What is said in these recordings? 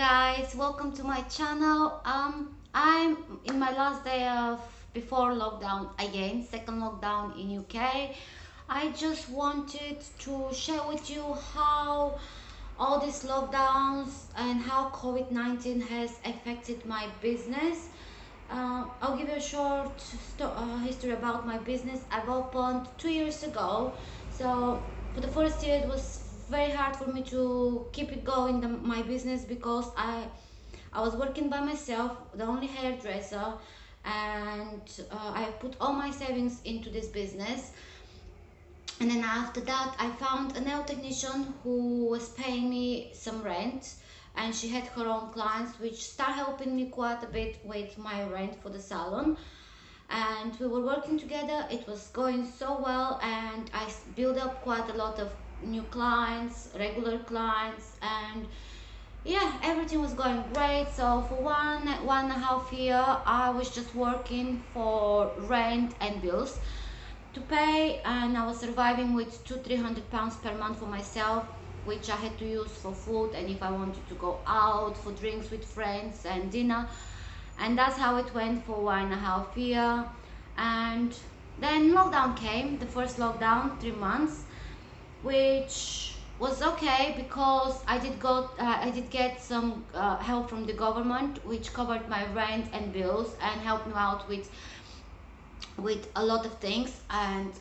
guys, welcome to my channel. I'm in my last day of before lockdown again, second lockdown in UK. I just wanted to share with you how all these lockdowns and how COVID-19 has affected my business. I'll give you a short history about my business. I've opened 2 years ago, so for the first year it was very hard for me to keep it going, my business, because I was working by myself, the only hairdresser, and I put all my savings into this business. And then after that I found a nail technician who was paying me some rent, and she had her own clients which started helping me quite a bit with my rent for the salon. And we were working together, it was going so well, and I built up quite a lot of new clients, regular clients, and yeah, everything was going great. So for one and a half year I was just working for rent and bills to pay, and I was surviving with 200-300 pounds per month for myself, which I had to use for food and if I wanted to go out for drinks with friends and dinner. And that's how it went for 1.5 years. And then lockdown came, the first lockdown, 3 months, which was okay because I did get some help from the government, which covered my rent and bills and helped me out with a lot of things. And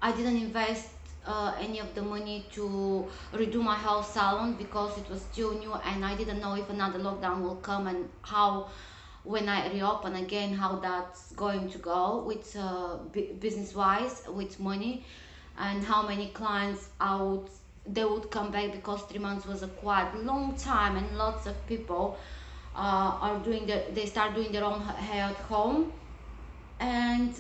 I didn't invest any of the money to redo my whole salon because it was still new and I didn't know if another lockdown will come and how, when I reopen again, how that's going to go with business wise, with money, and how many clients they would come back, because 3 months was a quite long time and lots of people they start doing their own hair at home. And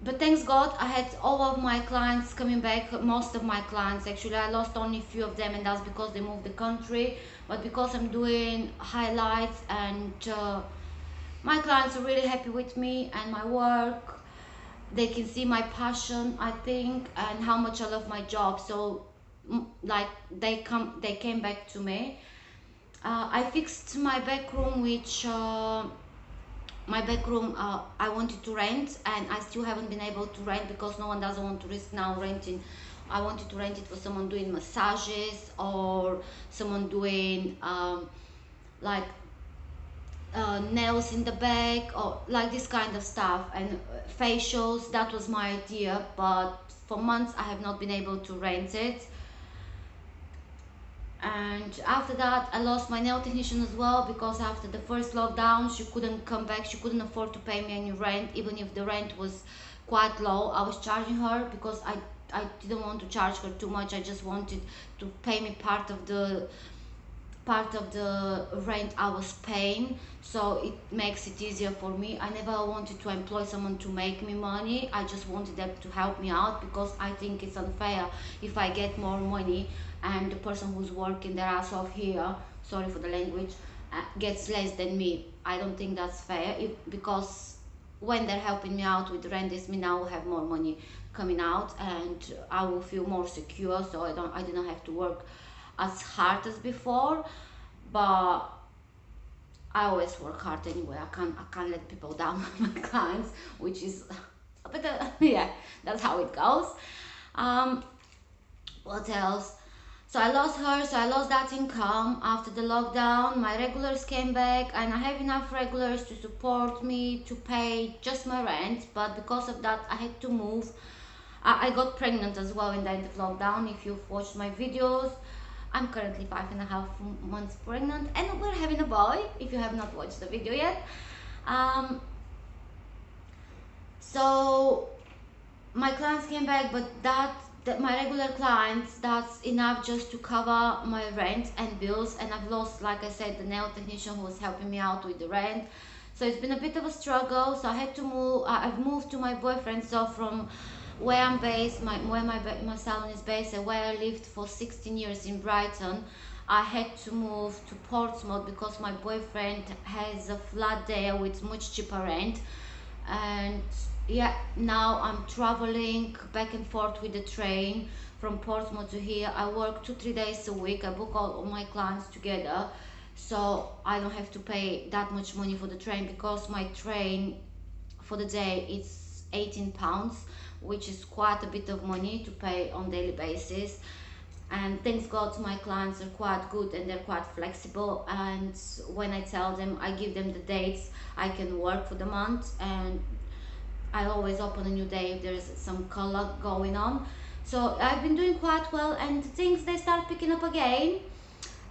but thanks God I had all of my clients coming back, most of my clients actually. I lost only a few of them, and that's because they moved the country. But because I'm doing highlights, and my clients are really happy with me and my work, they can see my passion, I think, and how much I love my job. So like they came back to me. I fixed my back room, which I wanted to rent, and I still haven't been able to rent because no one doesn't want to risk now renting. I wanted to rent it for someone doing massages or someone doing like nails in the back, or like this kind of stuff, and facials. That was my idea, but for months I have not been able to rent it. And after that I lost my nail technician as well, because after the first lockdown she couldn't come back, she couldn't afford to pay me any rent, even if the rent was quite low. I was charging her because I didn't want to charge her too much. I just wanted to pay me part of the rent I was paying, so it makes it easier for me. I never wanted to employ someone to make me money. I just wanted them to help me out, because I think it's unfair if I get more money and the person who's working their ass off here, sorry for the language, gets less than me. I don't think that's fair, because when they're helping me out with rent, this means I will have more money coming out and I will feel more secure, so I didn't have to work as hard as before. But I always work hard anyway. I can't let people down, my clients, which is a bit yeah, that's how it goes. What else? So I lost her, so I lost that income. After the lockdown my regulars came back, and I have enough regulars to support me to pay just my rent, but because of that I had to move. I got pregnant as well in the end of lockdown. If you've watched my videos, I'm currently 5.5 months pregnant, and we're having a boy, if you have not watched the video yet. So my clients came back, but that my regular clients, that's enough just to cover my rent and bills. And I've lost, like I said, the nail technician who was helping me out with the rent. So it's been a bit of a struggle. So I had to move. I've moved to my boyfriend. So from where I'm based, where my salon is based, and where I lived for 16 years in Brighton, I had to move to Portsmouth because my boyfriend has a flat there with much cheaper rent. And yeah, now I'm traveling back and forth with the train from Portsmouth to here. I work 2-3 days a week. I book all my clients together, so I don't have to pay that much money for the train, because my train for the day is £18, which is quite a bit of money to pay on daily basis. And thanks God my clients are quite good and they're quite flexible, and when I tell them, I give them the dates I can work for the month, and I always open a new day if there's some color going on. So I've been doing quite well, and things they start picking up again,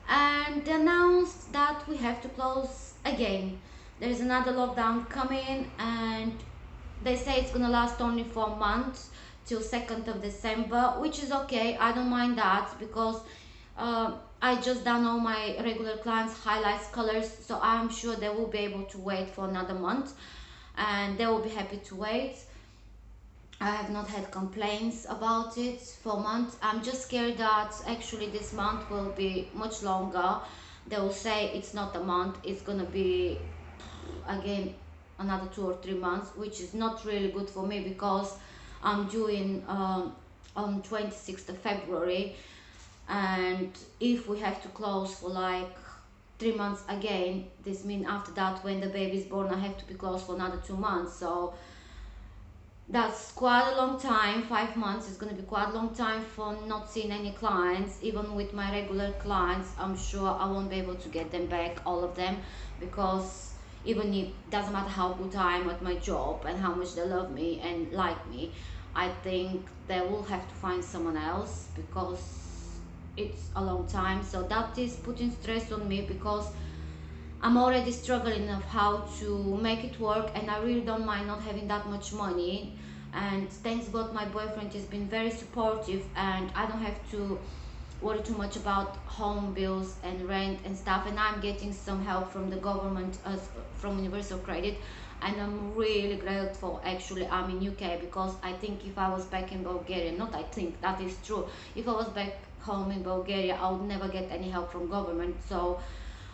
and they announced that we have to close again. There's another lockdown coming, and they say it's gonna last only for a month, till 2nd of December, which is okay. I don't mind that, because I just done all my regular clients highlights, colors, so I'm sure they will be able to wait for another month, and they will be happy to wait. I have not had complaints about it for months. I'm just scared that actually this month will be much longer. They will say it's not a month, it's gonna be again another 2 or 3 months, which is not really good for me, because I'm due in on 26th of February, and if we have to close for like 3 months again, this means after that, when the baby is born, I have to be closed for another 2 months. So that's quite a long time. 5 months is going to be quite a long time for not seeing any clients. Even with my regular clients, I'm sure I won't be able to get them back, all of them, because even if doesn't matter how good I am at my job and how much they love me and like me, I think they will have to find someone else, because it's a long time. So that is putting stress on me, because I'm already struggling of how to make it work, and I really don't mind not having that much money. And thanks God my boyfriend has been very supportive, and I don't have to worry too much about home bills and rent and stuff, and I'm getting some help from the government, as from Universal Credit, and I'm really grateful. Actually, I'm in UK, because I think if I was back in Bulgaria, not I think, that is true, if I was back home in Bulgaria, I would never get any help from government. So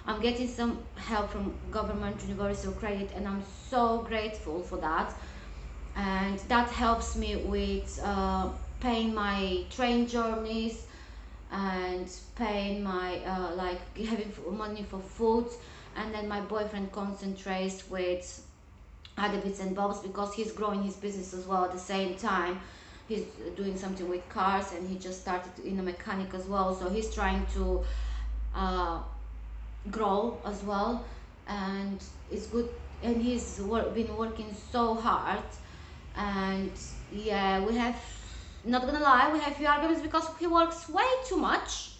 I'm getting some help from government, Universal Credit, and I'm so grateful for that. And that helps me with paying my train journeys, and paying my like having money for food. And then my boyfriend concentrates with other bits and bobs, because he's growing his business as well at the same time. He's doing something with cars, and he just started in a mechanic as well, so he's trying to uh, grow as well, and it's good. And he's been working so hard, and yeah, we have, not gonna lie, we have few arguments, because he works way too much,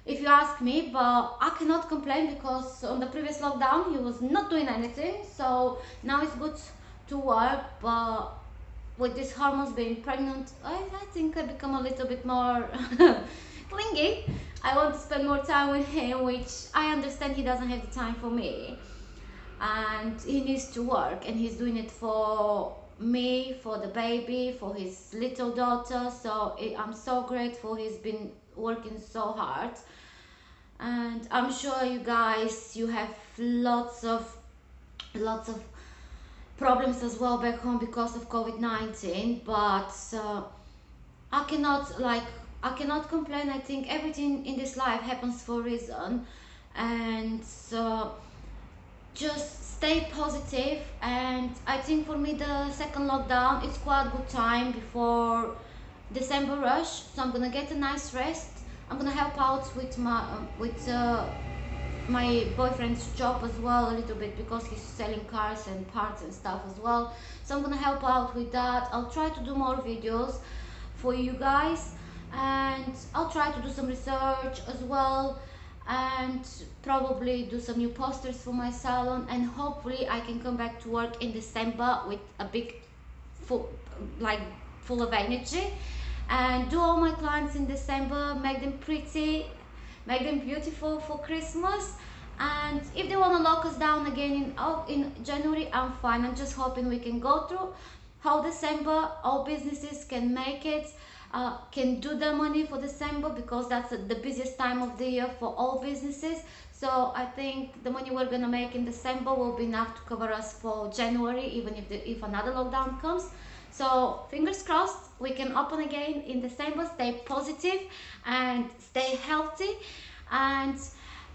if you ask me, but I cannot complain, because on the previous lockdown he was not doing anything, so now it's good to work. But with these hormones, being pregnant, I think I become a little bit more clingy. I want to spend more time with him, which I understand he doesn't have the time for me, and he needs to work, and he's doing it for me, for the baby, for his little daughter. So I'm so grateful he's been working so hard. And I'm sure you guys, you have lots of problems as well back home because of COVID-19, but I cannot like I cannot complain. I think everything in this life happens for a reason, and just stay positive. And I think for me the second lockdown is quite a good time before December rush, so I'm gonna get a nice rest. I'm gonna help out with my boyfriend's job as well a little bit, because he's selling cars and parts and stuff as well, so I'm gonna help out with that. I'll try to do more videos for you guys, and I'll try to do some research as well, and probably do some new posters for my salon, and hopefully I can come back to work in December with a big full like full of energy, and do all my clients in December, make them pretty, make them beautiful for Christmas. And if they want to lock us down again in January, I'm fine. I'm just hoping we can go through whole December, all businesses can make it, can do the money for December, because that's the busiest time of the year for all businesses. So I think the money we're gonna make in December will be enough to cover us for January, even if another lockdown comes. So fingers crossed, we can open again in December. Stay positive and stay healthy, and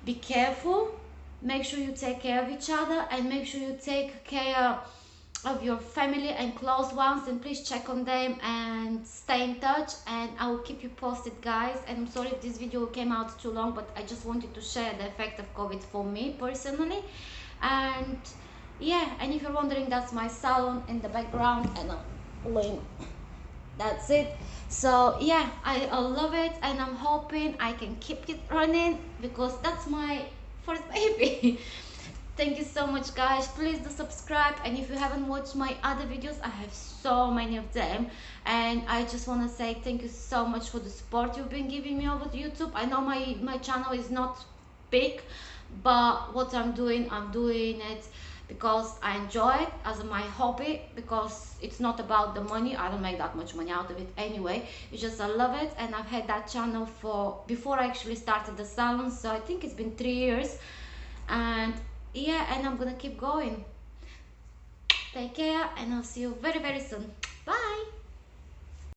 be careful. make sure you take care of each other, and make sure you take care of your family and close ones, and please check on them and stay in touch, and I will keep you posted, guys. And I'm sorry if this video came out too long, but I just wanted to share the effect of COVID for me personally. And yeah, and if you're wondering, that's my salon in the background, and that's it. So yeah, I love it, and I'm hoping I can keep it running because that's my first baby. Thank you so much, guys. Please do subscribe, and if you haven't watched my other videos, I have so many of them, and I just want to say thank you so much for the support you've been giving me over YouTube. I know my channel is not big, but what I'm doing it because I enjoy it as my hobby, because it's not about the money. I don't make that much money out of it anyway. It's just I love it, and I've had that channel for before I actually started the salon, so I think it's been 3 years. And yeah, and I'm gonna keep going. Take care, and I'll see you very, very soon. Bye.